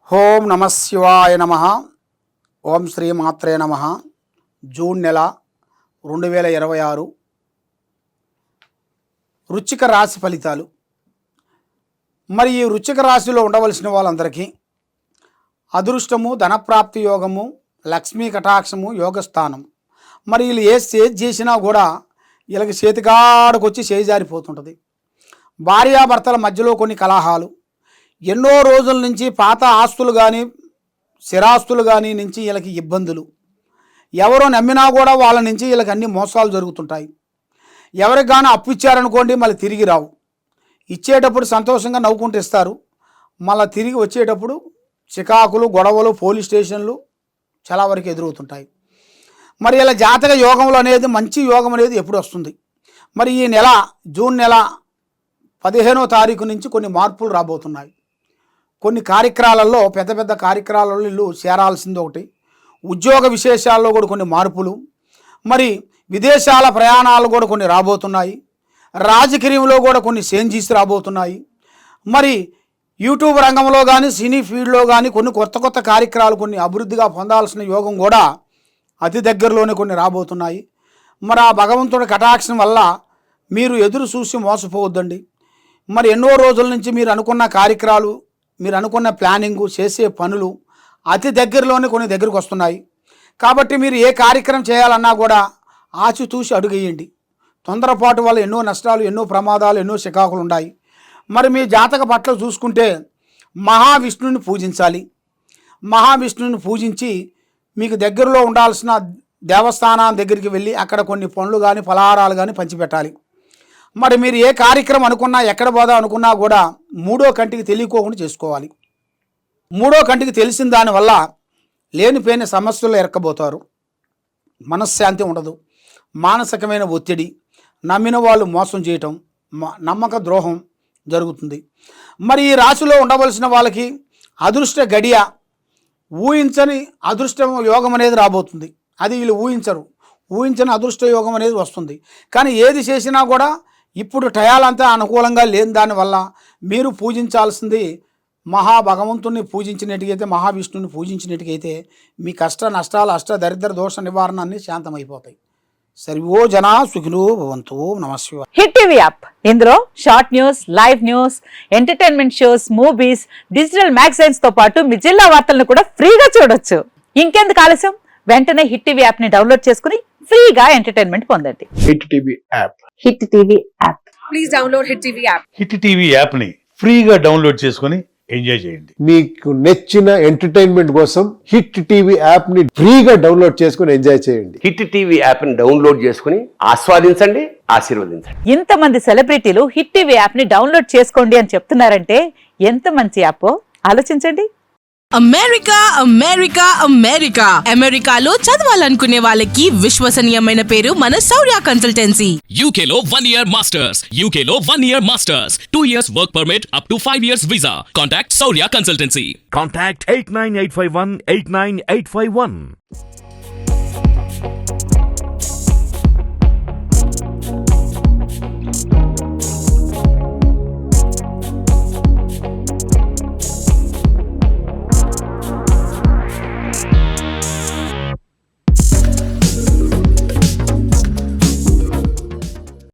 ఓం నమ శివాయ నమ. ఓం శ్రీ మాత్రే నమ. జూన్ నెల 2026 వృశ్చిక రాశి ఫలితాలు. మరి ఈ వృశ్చిక రాశిలో ఉండవలసిన వాళ్ళందరికీ అదృష్టము, ధనప్రాప్తి యోగము, లక్ష్మీ కటాక్షము, యోగస్థానం. మరి వీళ్ళు ఏ స్టేజ్ చేసినా కూడా వీళ్ళకి చేతికాడకు వచ్చి చేజారిపోతుంటుంది. భార్యాభర్తల మధ్యలో కొన్ని కలహాలు, ఎన్నో రోజుల నుంచి పాత ఆస్తులు కానీ స్థిరాస్తులు కానీ నుంచి వీళ్ళకి ఇబ్బందులు, ఎవరో నమ్మినా కూడా వాళ్ళ నుంచి వీళ్ళకి అన్ని మోసాలు జరుగుతుంటాయి. ఎవరికి కానీ అప్పు ఇచ్చారనుకోండి మళ్ళీ తిరిగి రావు. ఇచ్చేటప్పుడు సంతోషంగా నవ్వుకుంటూ ఇస్తారు, మళ్ళీ తిరిగి వచ్చేటప్పుడు చికాకులు, గొడవలు, పోలీస్ స్టేషన్లు చాలా వరకు ఎదురవుతుంటాయి. మరి ఇలా జాతక యోగంలో అనేది మంచి యోగం అనేది ఎప్పుడు వస్తుంది? మరి ఈ నెల జూన్ నెల 15వ తారీఖు నుంచి కొన్ని మార్పులు రాబోతున్నాయి. కొన్ని కార్యక్రమాలలో, పెద్ద పెద్ద కార్యక్రమాలలో వీళ్ళు చేరాల్సింది ఒకటి. ఉద్యోగ విశేషాల్లో కూడా కొన్ని మార్పులు, మరి విదేశాల ప్రయాణాలు కూడా కొన్ని రాబోతున్నాయి. రాజకీయంలో కూడా కొన్ని చేంజెస్ రాబోతున్నాయి. మరి యూట్యూబ్ రంగంలో కానీ సినీ ఫీల్డ్లో కానీ కొన్ని కొత్త కార్యక్రమాలు, కొన్ని అభివృద్ధిగా పొందాల్సిన యోగం కూడా అతి దగ్గరలోనే కొన్ని రాబోతున్నాయి. మరి ఆ భగవంతుడి కటాక్షం వల్ల మీరు ఎదురు చూసి మోసపోవద్దండి. మరి ఎన్నో రోజుల నుంచి మీరు అనుకున్న కార్యక్రమాలు, మీరు అనుకున్న ప్లానింగు, చేసే పనులు అతి దగ్గరలోనే కొన్ని దగ్గరకు వస్తున్నాయి. కాబట్టి మీరు ఏ కార్యక్రమం చేయాలన్నా కూడా ఆచితూచి అడుగేయండి. తొందరపాటు వల్ల ఎన్నో నష్టాలు, ఎన్నో ప్రమాదాలు, ఎన్నో చికాకులు ఉన్నాయి. మరి మీ జాతక పట్ల చూసుకుంటే మహావిష్ణువుని పూజించాలి. మహావిష్ణువుని పూజించి మీకు దగ్గరలో ఉండాల్సిన దేవస్థానం దగ్గరికి వెళ్ళి అక్కడ కొన్ని పనులు కానీ ఫలహారాలు కానీ పంచిపెట్టాలి. మరి మీరు ఏ కార్యక్రమం అనుకున్నా, ఎక్కడ పోదాం అనుకున్నా కూడా మూడో కంటికి తెలియకోకుండా చేసుకోవాలి. మూడో కంటికి తెలిసిన దానివల్ల లేనిపోయిన సమస్యలు ఎరక్కబోతారు. మనశ్శాంతి ఉండదు, మానసికమైన ఒత్తిడి, నమ్మిన వాళ్ళు మోసం చేయటం, నమ్మక ద్రోహం జరుగుతుంది. మరి ఈ రాశిలో ఉండవలసిన వాళ్ళకి అదృష్ట గడియ, ఊహించని అదృష్ట యోగం అనేది రాబోతుంది. అది వీళ్ళు ఊహించని అదృష్ట యోగం అనేది వస్తుంది. కానీ ఏది చేసినా కూడా ఇప్పుడు టయాలంతా అనుకూలంగా లేని దానివల్ల మీరు పూజించాల్సింది మహాభగవంతుని పూజించినట్టుగైతే, మహావిష్ణుని పూజించినట్టుగైతే మీ కష్ట నష్టాలు, అష్ట దరిద్ర దోష నివారణ అన్ని శాంతమైపోతాయి. సర్వో జనా సుఖినో భవంతు. నమస్కారం. హిట్ టీవీ యాప్, ఇందులో short news, live news, entertainment shows, movies, digital magazines తో పాటు మీ జిల్లా వార్తలను కూడా ఫ్రీగా చూడొచ్చు. ఇంకెందుకు ఆలస్యం, వెంటనే హిట్ టీవీ యాప్ ని డౌన్లోడ్ చేసుకుని ఫ్రీగా ఎంటర్టైన్మెంట్ పొందండి. Hit TV app. Hit TV app. Please download hit TV app. Hit TV app ని ఫ్రీగా డౌన్లోడ్ చేసుకుని ఎంజాయ్ చేయండి. మీకు నచ్చిన ఎంటర్టైన్మెంట్ కోసం హిట్ టీవీ యాప్ ని ఫ్రీగా డౌన్లోడ్ చేసుకుని ఎంజాయ్ చేయండి. హిట్ టీవీ యాప్ ని డౌన్లోడ్ చేసుకుని ఆస్వాదించండి, ఆశీర్వదించండి. ఇంతమంది సెలబ్రిటీలు హిట్ టీవీ యాప్ ని డౌన్లోడ్ చేసుకోండి అని చెప్తున్నారంటే ఎంత మంచి యాప్ ఆలోచించండి. అమెరికా అమెరికా అమెరికా అమెరికాలో చదవాలనుకునే వాళ్ళకి విశ్వసనీయమైన పేరు మన శౌర్య కన్సల్టెన్సీ. UK లో 1 year masters, UK లో 1 year masters, 2 years work permit up to 5 years visa. Contact Saurya Consultancy. Contact 89851 89851.